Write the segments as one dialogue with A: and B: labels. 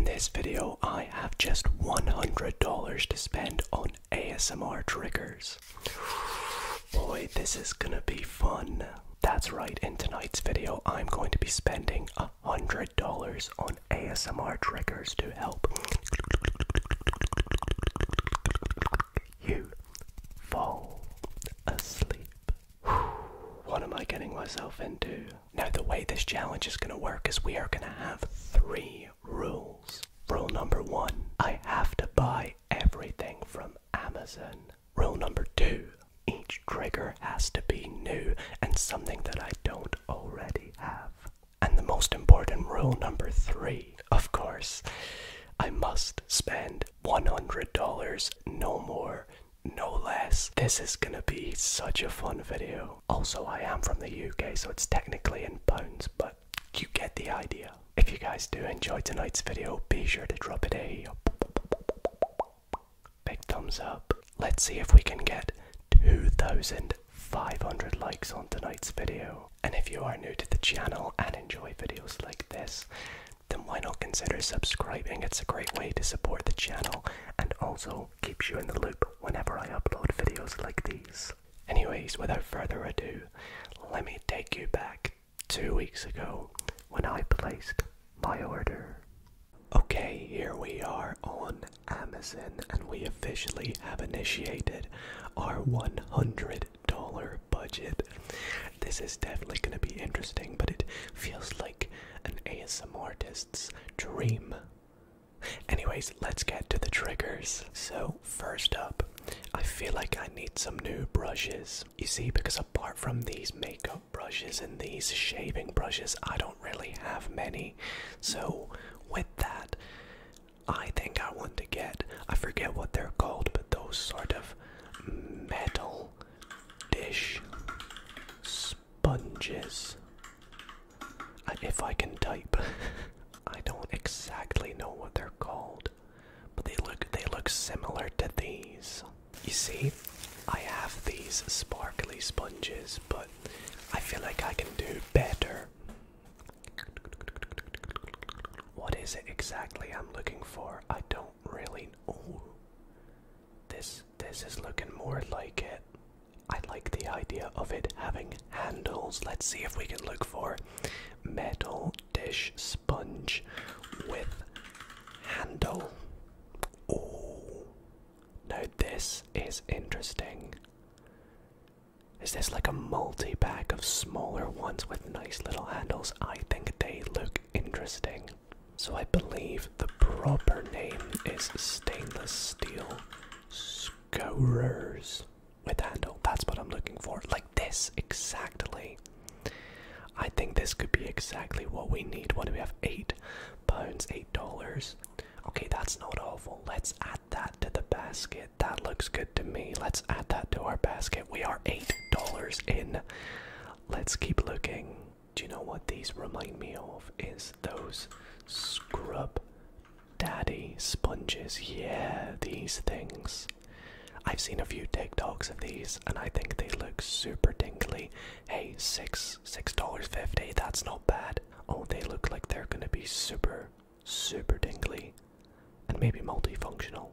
A: this video, I have just $100 to spend on ASMR triggers. Boy, this is gonna be fun. That's right, in tonight's video, I'm going to be spending $100 on ASMR triggers to help you fall asleep. What am I getting myself into? Now, the way this challenge is going to work is we are going to have 3 rules. Rule number 1, I have to buy everything from Amazon. Rule number 2, each trigger has to be new and something that I don't already have. And the most important rule number 3, of course, I must spend $100, no more, no less. This is gonna be such a fun video. Also, I am from the UK, so it's technically in pounds, but you get the idea. If you guys do enjoy tonight's video, be sure to drop it a big thumbs up. Let's see if we can get 2,500 likes on tonight's video. And if you are new to the channel and enjoy videos like this, then why not consider subscribing? It's a great way to support the channel and also keeps you in the loop whenever I upload videos like these. Anyways, without further ado, let me take you back 2 weeks ago when I placed my order. Okay, here we are on Amazon and we officially have initiated our $100 budget. This is definitely going to be interesting, but it feels like an ASMRtist's dream. Anyways, let's get to the triggers. So, first up, I feel like I need some new brushes. You see, because apart from these makeup brushes and these shaving brushes, I don't really have many. So, with that, I think I want to get, I forget what they're called, but those sort of metal dish sponges. If I can type. I don't exactly know what they're called, but they look similar to these. You see, I have these sparkly sponges, but I feel like I can do better. What is it exactly I'm looking for? I don't really know. This is looking more like it. I like the idea of it having handles. Let's see if we can look for metal dish sponge with handle. Oh, now this is interesting. Is this like a multi-pack of smaller ones with nice little handles? I think they look interesting. So I believe the proper name is stainless steel scourers with handle. That's what I'm looking for. Like this, exactly. I think this could be exactly what we need. What do we have? £8, $8. Okay, that's not awful. Let's add that to the basket. That looks good to me. Let's add that to our basket. We are $8 in. Let's keep looking. Do you know what these remind me of? Is those Scrub Daddy sponges. Yeah, these things. I've seen a few TikToks of these and I think they look super tingly. Hey, $6.50, that's not bad. Oh, they look like they're gonna be super tingly and maybe multifunctional.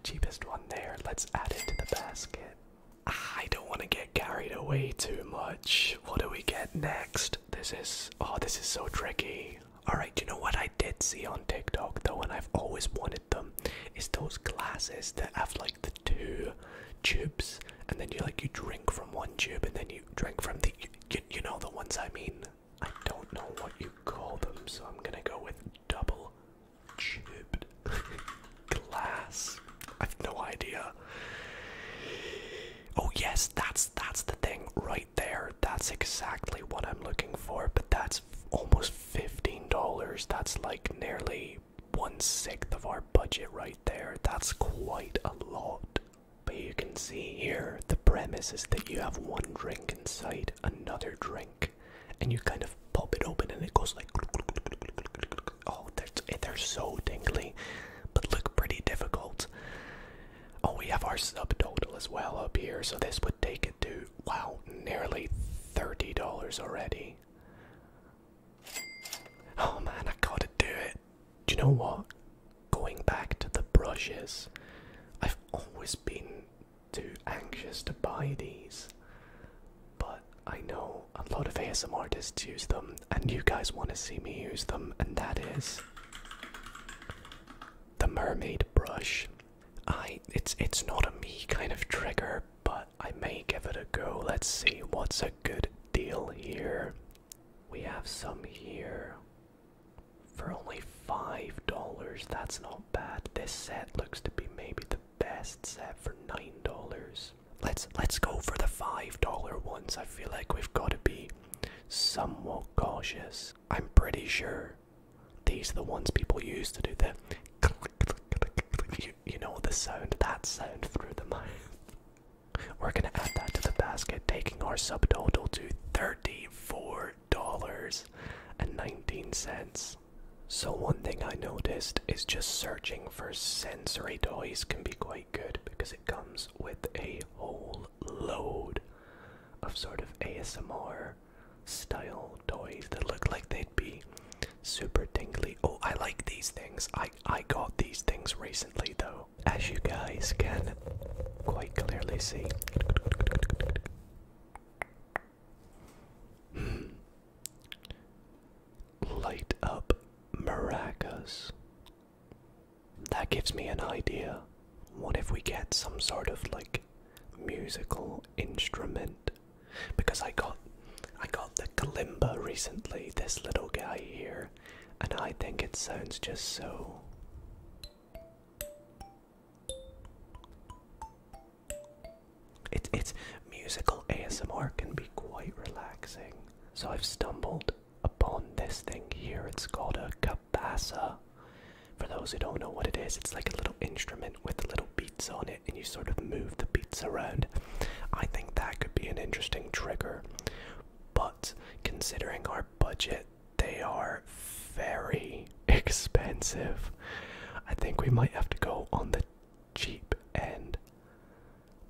A: Cheapest one there. Let's add it to the basket. I don't want to get carried away too much. What do we get next? This is so tricky. Alright, you know what I did see on TikTok though, and I've always wanted them, is those glasses that have like the 2 tubes, and then you drink from one tube, and then you drink from the, you know the ones I mean. I don't know what you call them, so I'm gonna go with double tubed glass. I've no idea. Oh yes, that's the thing right there. That's exactly what I'm looking for, but that's almost $15. That's like nearly 1/6 of our budget right there. That's quite a lot. But you can see here, the premise is that you have one drink inside another drink, and you kind of pop it open and it goes like, oh, they're so tingly, but look pretty difficult. Oh, we have our subtotal as well up here, so this would take it to, wow, nearly $30 already. Oh man, I gotta do it. Do know what? Going back to the brushes, I've always been too anxious to buy these, but I know a lot of ASMR artists use them, and you guys want to see me use them, and that is the mermaid brush. It's not a me kind of trigger, but I may give it a go. Let's see what's a good deal here. We have some here for only $5. That's not bad. This set looks to be maybe the best set for $9. Let's go for the $5 ones. I feel like we've got to be somewhat cautious. I'm pretty sure these are the ones people use to do the you know the sound, that sound through the mouth. We're gonna add that to the basket, taking our subtotal to $34.19. So one thing I noticed is just searching for sensory toys can be quite good, because it comes with a whole load of sort of ASMR style toys that look like they'd be super tingly. Oh, I like these things. I got these things recently though, as you guys can quite clearly see. Light up maracas. That gives me an idea. What if we get some sort of like musical instrument? Because I got the kalimba recently, this little guy here, and I think it sounds just so. It's musical ASMR can be quite relaxing. So I've stumbled upon this thing here. It's called a cabasa. For those who don't know what it is, it's like a little instrument with little beats on it, and you sort of move the beats around. I think that could be an interesting trigger, but considering our budget, they are very expensive. I think we might have to go on the cheap end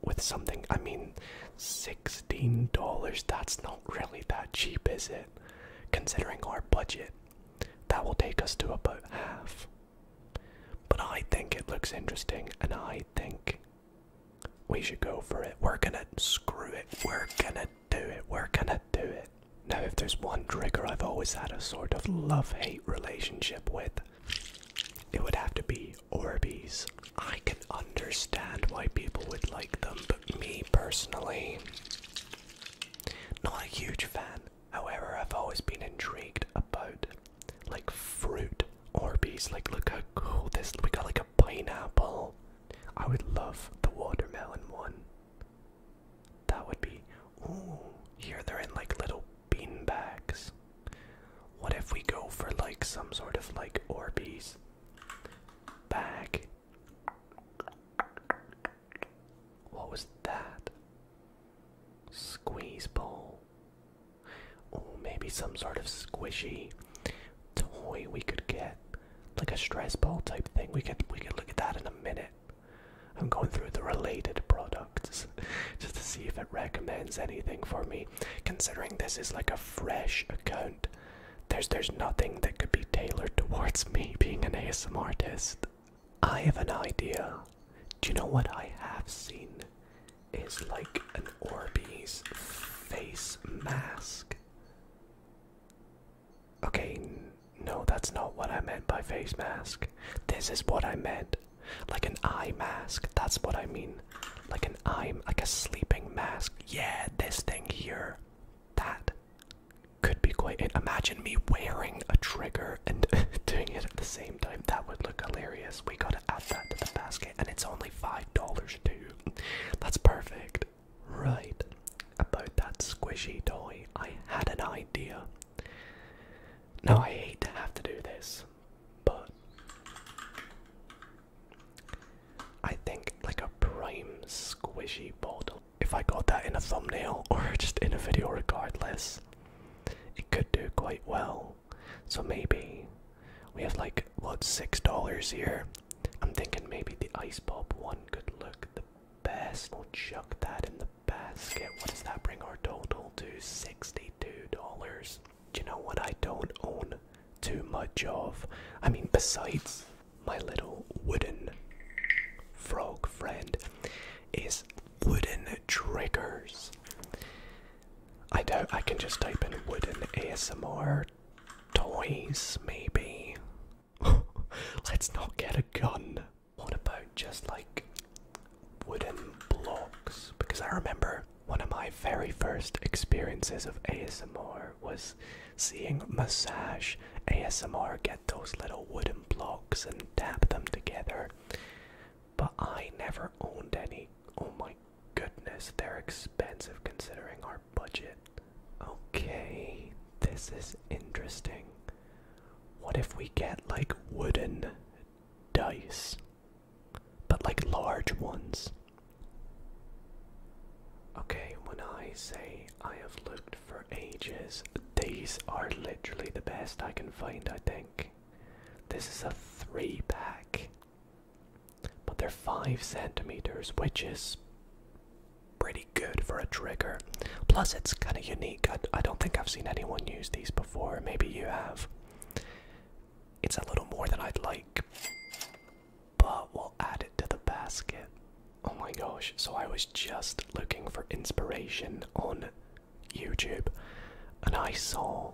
A: with something. I mean, $16, that's not really that cheap, is it? Considering our budget, that will take us to about half. But I think it looks interesting, and I think we should go for it. We're gonna screw it. We're gonna do it. We're gonna do it. Now, if there's one trigger I've always had a sort of love-hate relationship with, it would have to be Orbeez. I can understand why people would like them, but me personally, not a huge fan. However, I've always been intrigued about like fruit Orbeez. Like, look how cool this. We got like a pineapple. I would love the watermelon one. That would be. Ooh, here they're in like little bean bags. What if we go for like some sort of like Orbeez bag? What was that? Squeeze ball. Oh, maybe some sort of squishy toy we could get, like a stress ball type thing. We could look at that in a minute. I'm going through the related products just to see if it recommends anything for me. Considering this is like a fresh account, there's nothing that could be tailored towards me being an ASMRtist. I have an idea. Do you know what I have seen? Is like an Orbeez face mask. Okay, no, that's not what I meant by face mask. This is what I meant. Like an eye mask, that's what I mean. Like an eye, like a sleeping mask. Yeah, this thing here. That could be quite it. Imagine me wearing a trigger and doing it at the same time. That would look hilarious. We gotta add that to the basket, and it's only $5 too. That's perfect. Right, about that squishy toy, I had an idea. Now, I hate to have to do this, but I think like a prime squishy bottle, if I got that in a thumbnail or just in a video regardless, it could do quite well. So maybe we have like, what, $6 here? I'm thinking maybe the ice pop one could look the best. We'll chuck that in the basket. What does that bring our total to? $62. Do you know what I don't own? too much of. I mean, besides my little wooden frog friend, is wooden triggers. I doubt I can just type in wooden ASMR toys, maybe. Let's not get a gun. What about just like wooden blocks? Because I remember one of my very first experiences of ASMR was seeing Massage ASMR get those little wooden blocks and tap them together. But I never owned any. Oh my goodness, they're expensive considering our budget. Okay, this is interesting. What if we get like wooden dice, but like large ones? Okay, when I say I have looked for ages, these are literally the best I can find, I think. This is a 3-pack, but they're 5 centimeters, which is pretty good for a trigger. Plus, it's kind of unique. I don't think I've seen anyone use these before. Maybe you have. It's a little more than I'd like, but we'll add it to the basket. Oh my gosh, so I was just looking for inspiration on YouTube, and I saw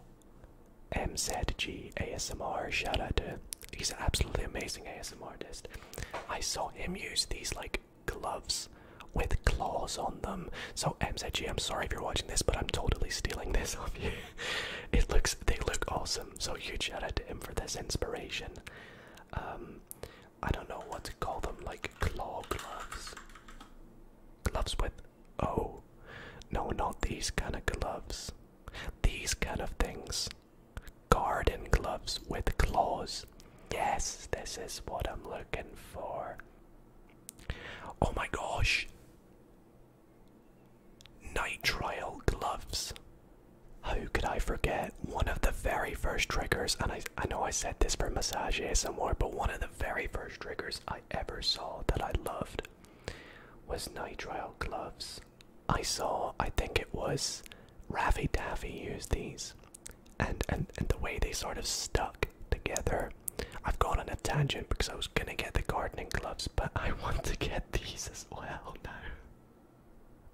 A: MZG ASMR, shout out to him. He's an absolutely amazing ASMRtist. I saw him use these like gloves with claws on them. So MZG, I'm sorry if you're watching this, but I'm totally stealing this off you. They look awesome, so huge shout out to him for this inspiration. I don't know what to call them, like claw gloves. Gloves with, oh, no, not these kind of gloves. These kind of things. Garden gloves with claws. Yes, this is what I'm looking for. Oh my gosh. Nitrile gloves. How could I forget? One of the very first triggers, and I know I said this for Massage ASMR, but one of the very first triggers I ever saw that I loved was nitrile gloves. I think it was Raffy Taffy used these, and the way they sort of stuck together. I've gone on a tangent because I was gonna get the gardening gloves, but I want to get these as well now.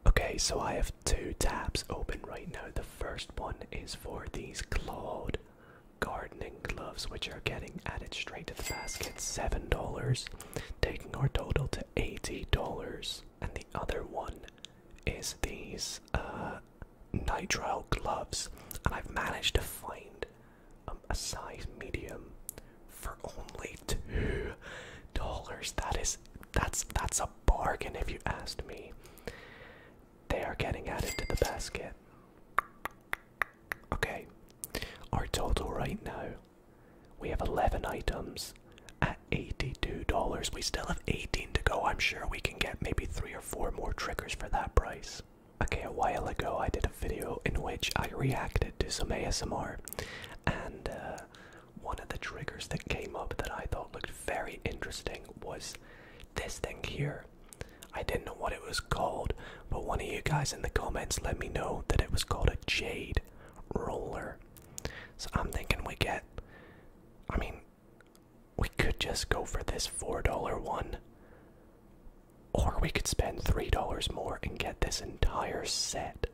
A: Okay, so I have 2 tabs open right now. The first one is for these clawed gardening gloves, which are getting added straight to the basket, $7, taking our total to $80. And the other one is these nitrile gloves, and I've managed to find a size medium for only $2. That's a bargain if you asked me. They are getting added to the basket. Okay, our total right now, we have 11 items at $82. We still have 18 to go. I'm sure we can get maybe 3 or 4 more triggers for that price. Okay, a while ago I did a video in which I reacted to some ASMR, and one of the triggers that came up that I thought looked very interesting was this thing here. I didn't know what it was called, but one of you guys in the comments let me know that it was called a jade roller. So I'm thinking we could just go for this $4 one, or we could spend $3 more and get this entire set.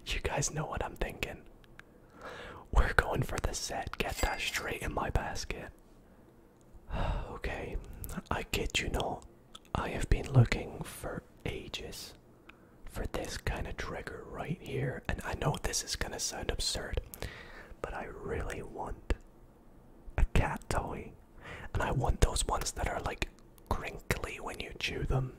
A: You guys know what I'm thinking. We're going for the set, get that straight in my basket. Okay, I kid you not. I have been looking for ages for this kind of trigger right here, and I know this is gonna sound absurd, but I really want a cat toy, and I want those ones that are like crinkly when you chew them,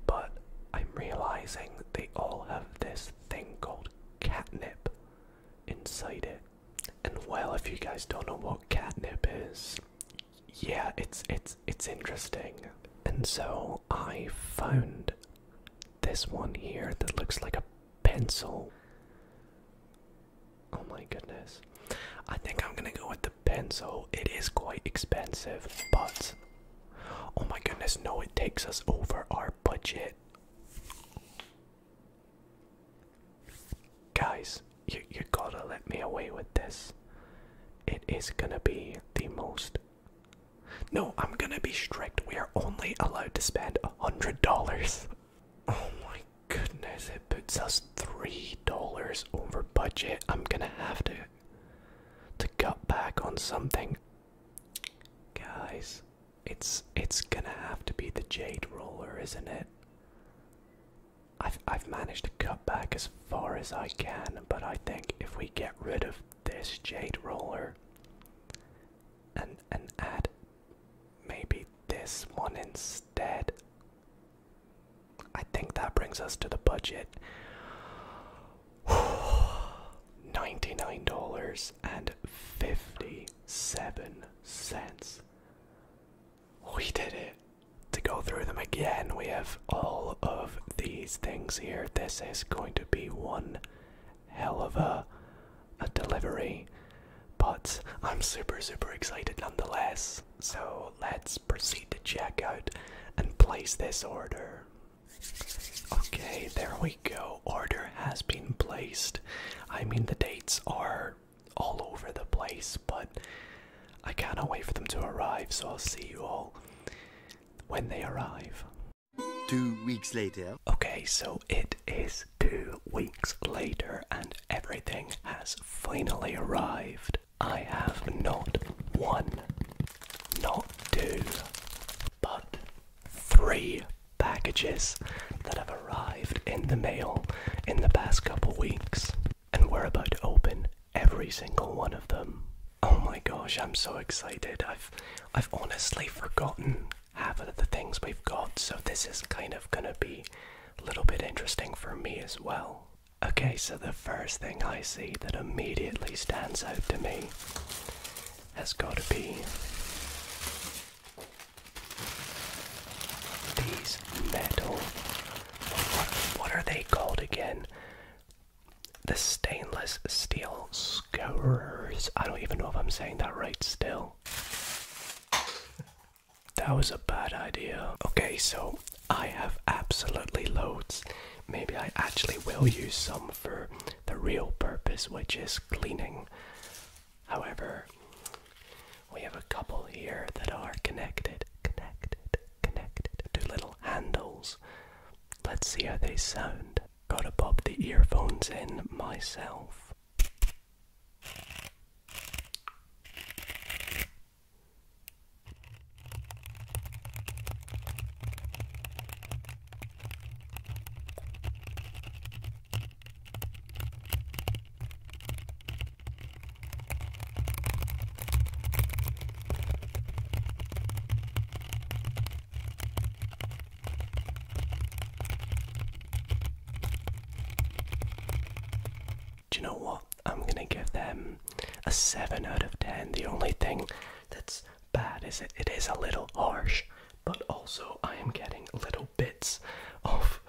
A: but I'm realizing they all have this thing called catnip inside it, and well, if you guys don't know what catnip is, yeah, it's interesting. And so I found this one here that looks like a pencil. Oh my goodness. I think I'm gonna go with the pencil. It is quite expensive, but oh my goodness, no, it takes us over our budget. Guys, you gotta let me away with this. it is gonna be the most... No, I'm gonna be strict. We are only allowed to spend $100. Oh my goodness, it puts us $3 over budget. I'm gonna have to cut back on something. Guys, it's gonna have to be the jade roller, isn't it? I've managed to cut back as far as I can, but I think if we get rid of this jade roller and add maybe this one instead, I think that brings us to the budget. $99.57. We did it. To go through them again, we have all of these things here. This is going to be one hell of a delivery, but I'm super excited nonetheless. So let's proceed to checkout and place this order. Okay, there we go. Order has been placed. I mean, the dates are all over the place, but I cannot wait for them to arrive, so I'll see you all when they arrive.
B: 2 weeks later.
A: Okay, so it is 2 weeks later and everything has finally arrived. I have not 1, not 2, but 3 packages that have arrived in the mail in the past couple weeks, and we're about to open every single one of them. Oh my gosh, I'm so excited. I've honestly forgotten half of the things we've got, so this is kind of gonna be a little bit interesting for me as well. Okay, so the first thing I see that immediately stands out to me has got to be these metal, what are they called again? The stainless steel scourers. I don't even know if I'm saying that right still. That was a bad idea. Okay, so I have absolutely loads. Maybe I actually will use some for the real purpose, which is cleaning. However, we have a couple here that are connected to little handles. Let's see how they sound. Gotta pop the earphones in myself. Do you know what? I'm gonna give them a 7 out of 10. The only thing that's bad is it is a little harsh, but also I am getting little bits of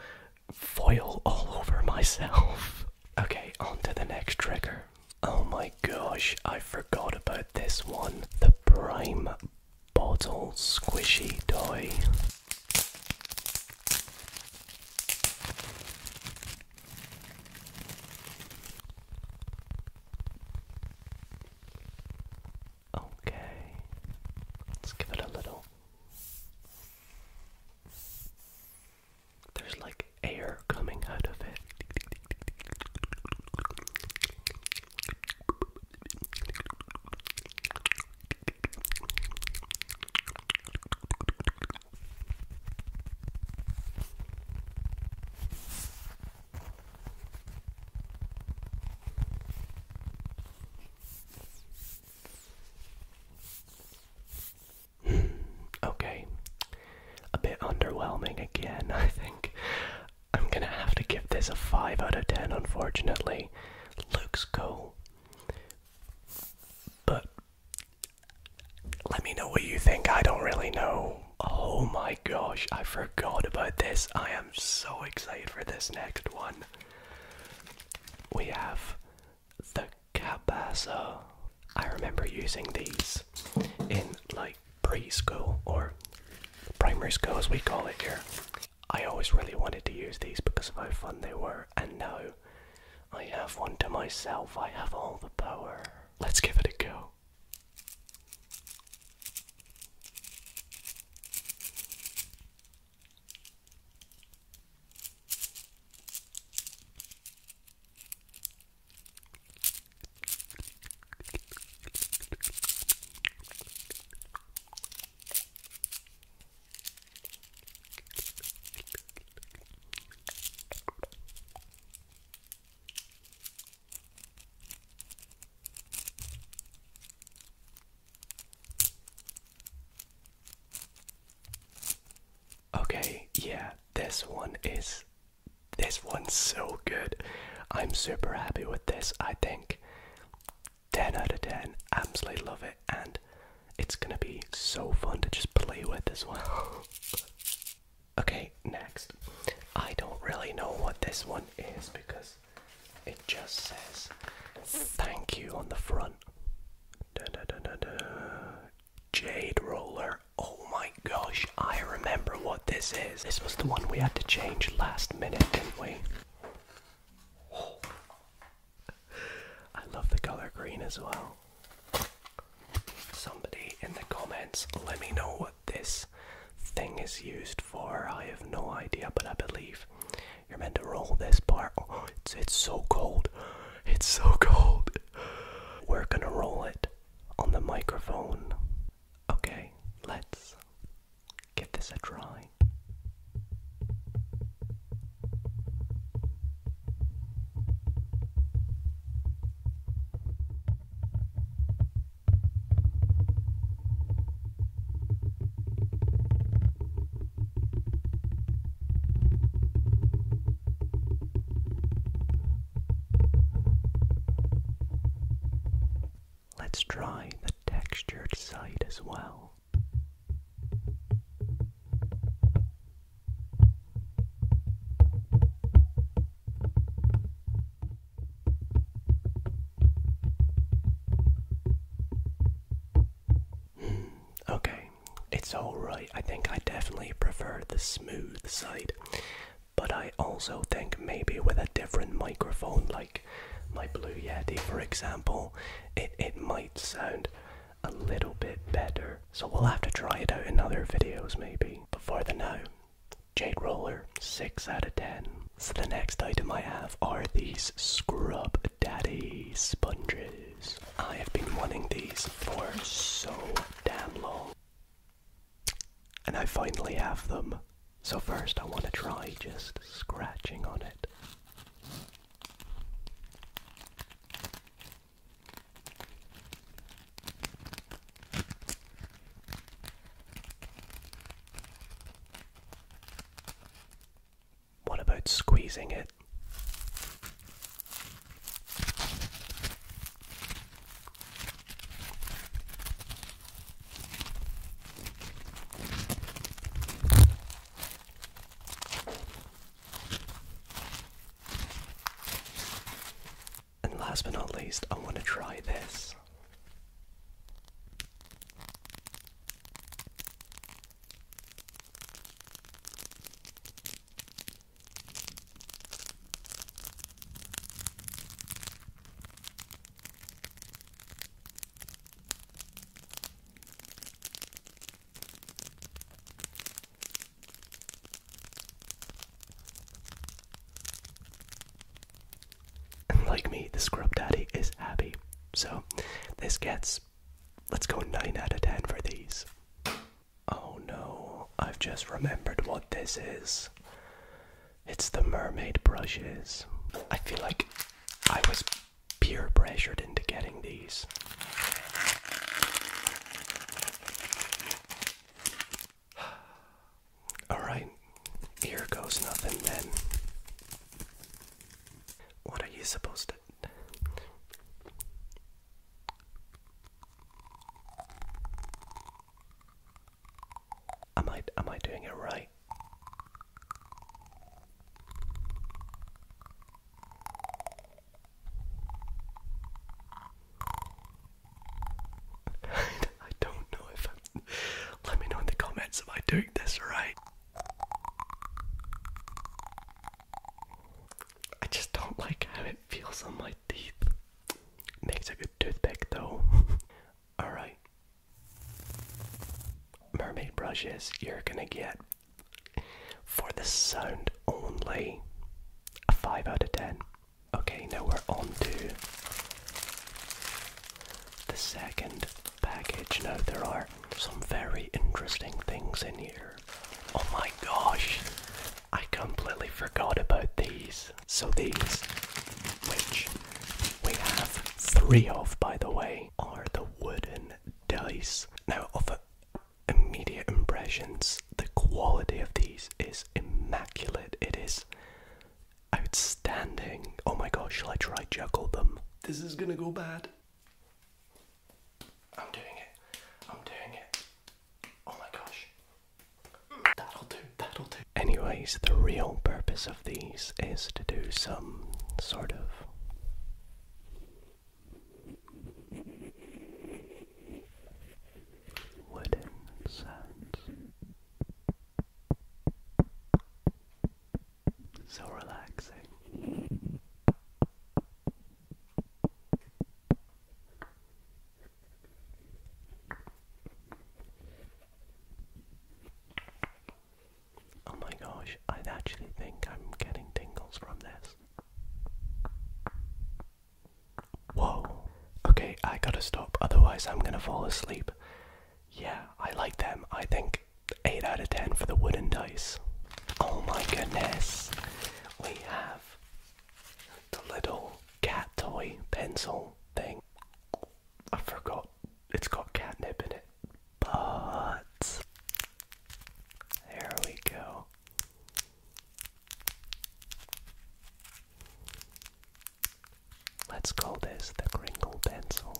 A: foil all over myself. Okay, on to the next trigger. Oh my gosh, I forgot about this one. The Prime Bottle Squishy Toy. Underwhelming again. I think I'm gonna have to give this a 5 out of 10, unfortunately. Looks cool, but let me know what you think. I don't really know. Oh my gosh, I forgot about this. I am so excited for this next one. We have the Cabasa. I remember using these in like preschool or primary school as we call it here. I always really wanted to use these because of how fun they were, and now I have one to myself. I have all the power. Let's give it a go. this one's so good. I'm super happy with this. I think 10 out of 10. Absolutely love it, and it's gonna be so fun to just play with as well. Okay, next. I don't really know what this one is because it just says thank you on the front. Jade roller. Oh my gosh, I remember what this is. This was the one we had to change last minute, didn't we? Oh. I love the color green as well. Somebody in the comments, let me know what this thing is used for. I have no idea, but I believe you're meant to roll this part. Oh, it's so cold. It's so cold. We're gonna roll it on the microphone. Okay, let's give this a try. Let's try the textured side as well. Okay, it's alright. I think I definitely prefer the smooth side, but I also think maybe with a different microphone, like my Blue Yeti for example, it might sound a little bit better. So we'll have to try it out in other videos maybe. But for the now, Jade Roller, 6 out of 10. So the next item I have are these Scrub Daddy sponges. I have been wanting these for so damn long, and I finally have them. So first I want to try just scratching on it. What about squeezing it? And last but not least, I want to try this. Like me, the Scrub Daddy is happy. So this gets, let's go 9 out of 10 for these. Oh no, I've just remembered what this is. It's the mermaid brushes. I feel like I was peer pressured into getting these. Alright, here goes nothing then. What are you supposed to... Am I doing it right? I don't know if I'm... Let me know in the comments, am I doing this right? I just don't like how it feels on my teeth. Makes a good toothpick though. Alright. Mermaid brushes, you're gonna get, for the sound only, a 5 out of 10. Okay, now we're on to the second package. Now there are some very interesting things in here. Oh my gosh, I completely forgot about these. So these, which we have 3 of by the way, are the wooden dice. Now of immediate impressions, the quality of these is immaculate. immaculate. It is outstanding. Oh my gosh, shall I try juggle them? This is gonna go bad. I'm doing it. I'm doing it. Oh my gosh. That'll do. That'll do. Anyways, the real purpose of these is to do some sort of wooden sounds. So relaxing. Oh my gosh, I actually think I'm getting tingles from this. Whoa. Okay, I gotta stop, otherwise I'm gonna fall asleep. Yeah, I like them. I think 8 out of 10 for the wooden dice. Oh my goodness. We have the little cat toy pencil thing. I forgot it's got catnip in it. But there we go. Let's call this the Crinkle pencil.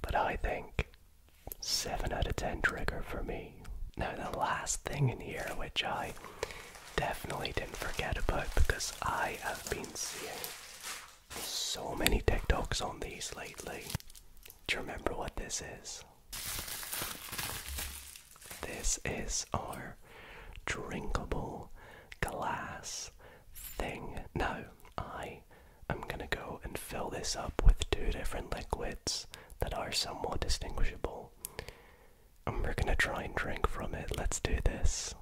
A: But I think 7 out of 10 trigger for me. Now the last thing in here, which I definitely didn't forget about because I have been seeing so many TikToks on these lately. Do you remember what this is? This is our drinkable glass thing. Now, I am gonna go and fill this up with 2 different liquids that are somewhat distinguishable. And we're gonna try and drink from it. Let's do this.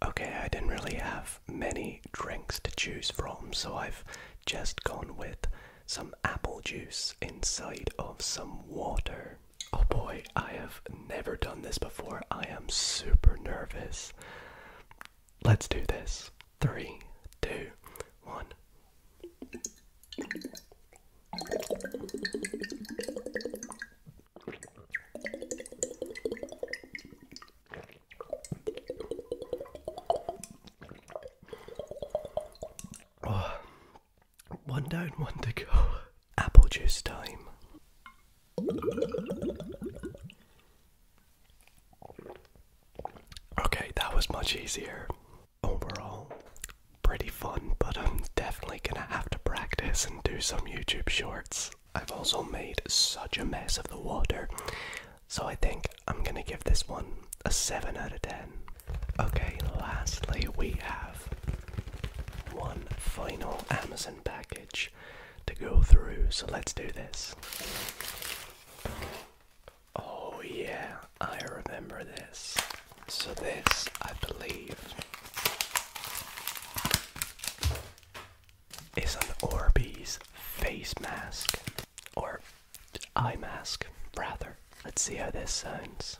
A: Okay, I didn't really have many drinks to choose from, so I've just gone with some apple juice inside of some water. Oh boy, I have never done this before. I am super nervous. Let's do this. 3, 2, 1. Oh, 1 down, 1 to go. Apple juice time. Okay, that was much easier. Overall, pretty fun, but I'm definitely gonna have to practice and do some YouTube shorts. I've also made such a mess of the water, so I think I'm gonna give this one a 7 out of 10. Okay, lastly we have one final Amazon package to go through, so let's do this. Oh yeah, I remember this. So this, I believe, is an Orbeez face mask, or eye mask, rather. Let's see how this sounds.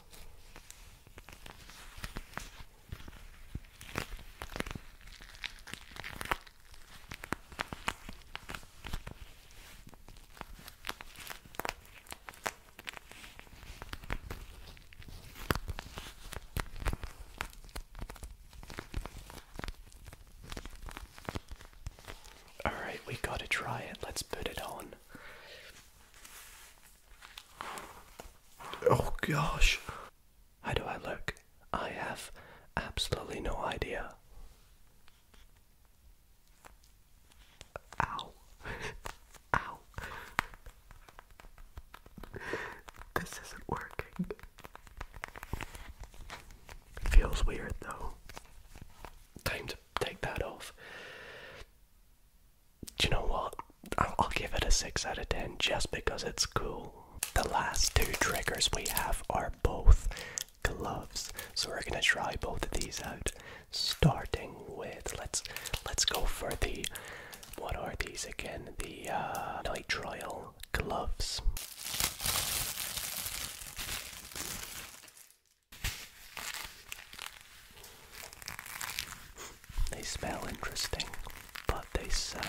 A: Alright, we gotta try it. Let's put it on. Oh gosh. How do I look? I have absolutely no idea. Ow. Ow. This isn't working. Feels weird though. Time to take that off. Do you know what? I'll give it a 6 out of 10 just because it's cool. The last 2 triggers we have are both gloves, so we're gonna try both of these out. Starting with let's go for the, what are these again? The nitrile gloves. They smell interesting, but they sound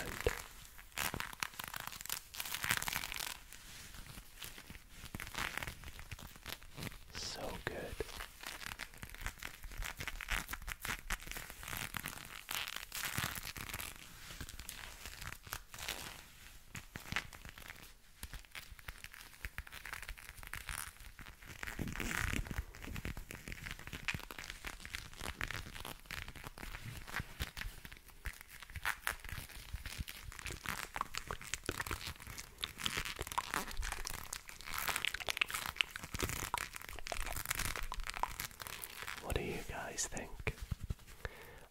A: guys think?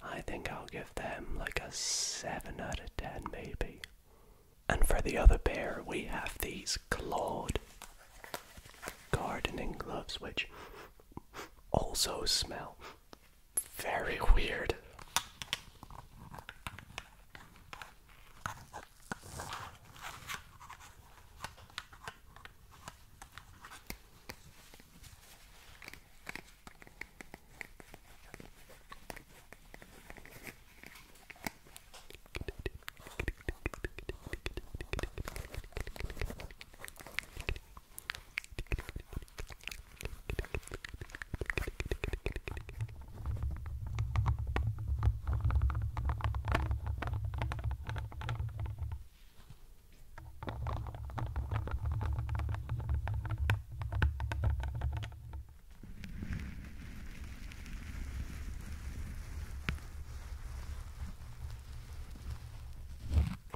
A: I think I'll give them like a 7 out of 10 maybe. And for the other pair, we have these clawed gardening gloves, which also smell very weird.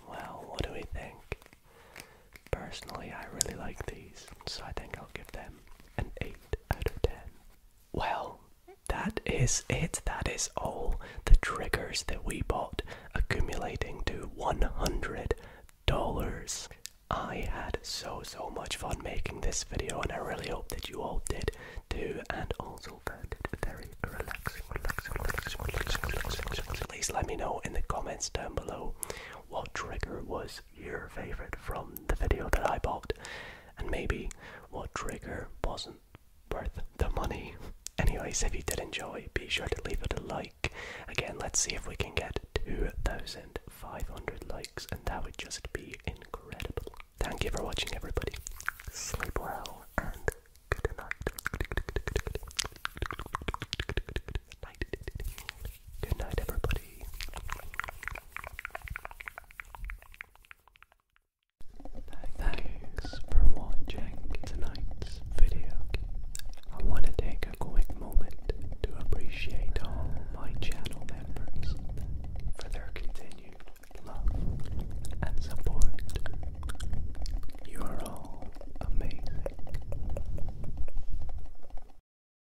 A: Well, what do we think? Personally, I really like these, so I think I'll give them an 8 out of 10. Well, that is it. That is all the triggers that we bought, accumulating to $100. I had so much fun making this video, and I really hope that you all did too, and also found it very relaxing. Please let me know in the comments down below what trigger was your favorite from the video that I bought, and maybe what trigger wasn't worth the money. Anyways, if you did enjoy, be sure to leave it a like. Again, let's see if we can get 2,500 likes, and that would just be incredible. Thank you for watching, everybody. Sleep well.